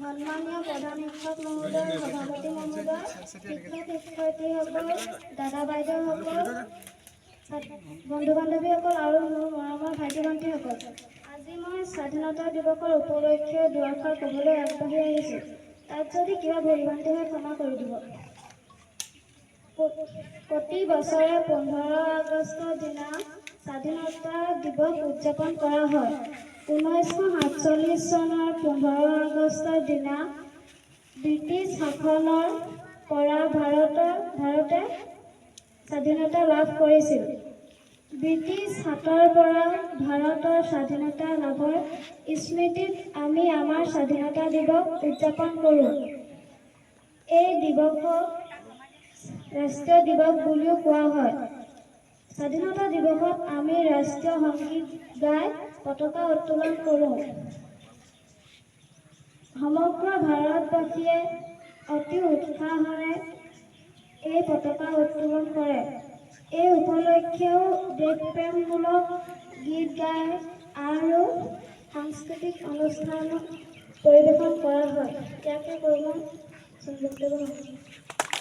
সন্মানীয় প্ৰধান শিক্ষক মহোদয়, সভাপতি মহোদয়, শিক্ষক-শিক্ষয়িত্ৰীসকল, দাদা বাইদেউসকল, বন্ধু-বান্ধৱীসকল আৰু মোৰ মৰমৰ ভাইটি-ভণ্টিসকল, আজি মই স্বাধীনতা দিৱসৰ উপলক্ষে দুআষাৰ ক'বলৈ আগবাঢ়ি আহিছোঁ। তাত যদি কিবা ভুল-ভ্ৰান্তি হয় ক্ষমা কৰি দিব। প্ৰতি বছৰে 15 আগষ্টৰ দিনা স্বাধীনতা দিৱস উদযাপন কৰা হয়। 1947 চনৰ 15 আগষ্টৰ দিনা ব্ৰিটিছ শাসনৰ পৰা ভাৰতে স্বাধীনতা লাভ কৰিছিল। ব্ৰিটিছ হাতৰ পৰা ভাৰতৰ স্বাধীনতা লাভৰ স্মৃতিত আমি আমাৰ স্বাধীনতা দিৱস উদযাপন কৰোঁ। এই দিৱসক ৰাষ্ট্ৰীয় দিৱস বুলিও কোৱা হয়। স্বাধীনতা দিৱসত আমি ৰাষ্ট্ৰীয় সংগীত গাই পতাকা উত্তোলন কৰোঁ। সমগ্ৰ ভাৰতবাসীয়ে অতি উৎসাহেৰে এই পতাকা উত্তোলন কৰে। এই উপলক্ষেও দেশপ্ৰেমমূলক গীত গাই আৰু সাংস্কৃতিক অনুষ্ঠান পৰিৱেশন কৰা হয়। ইয়াকে কৈ মই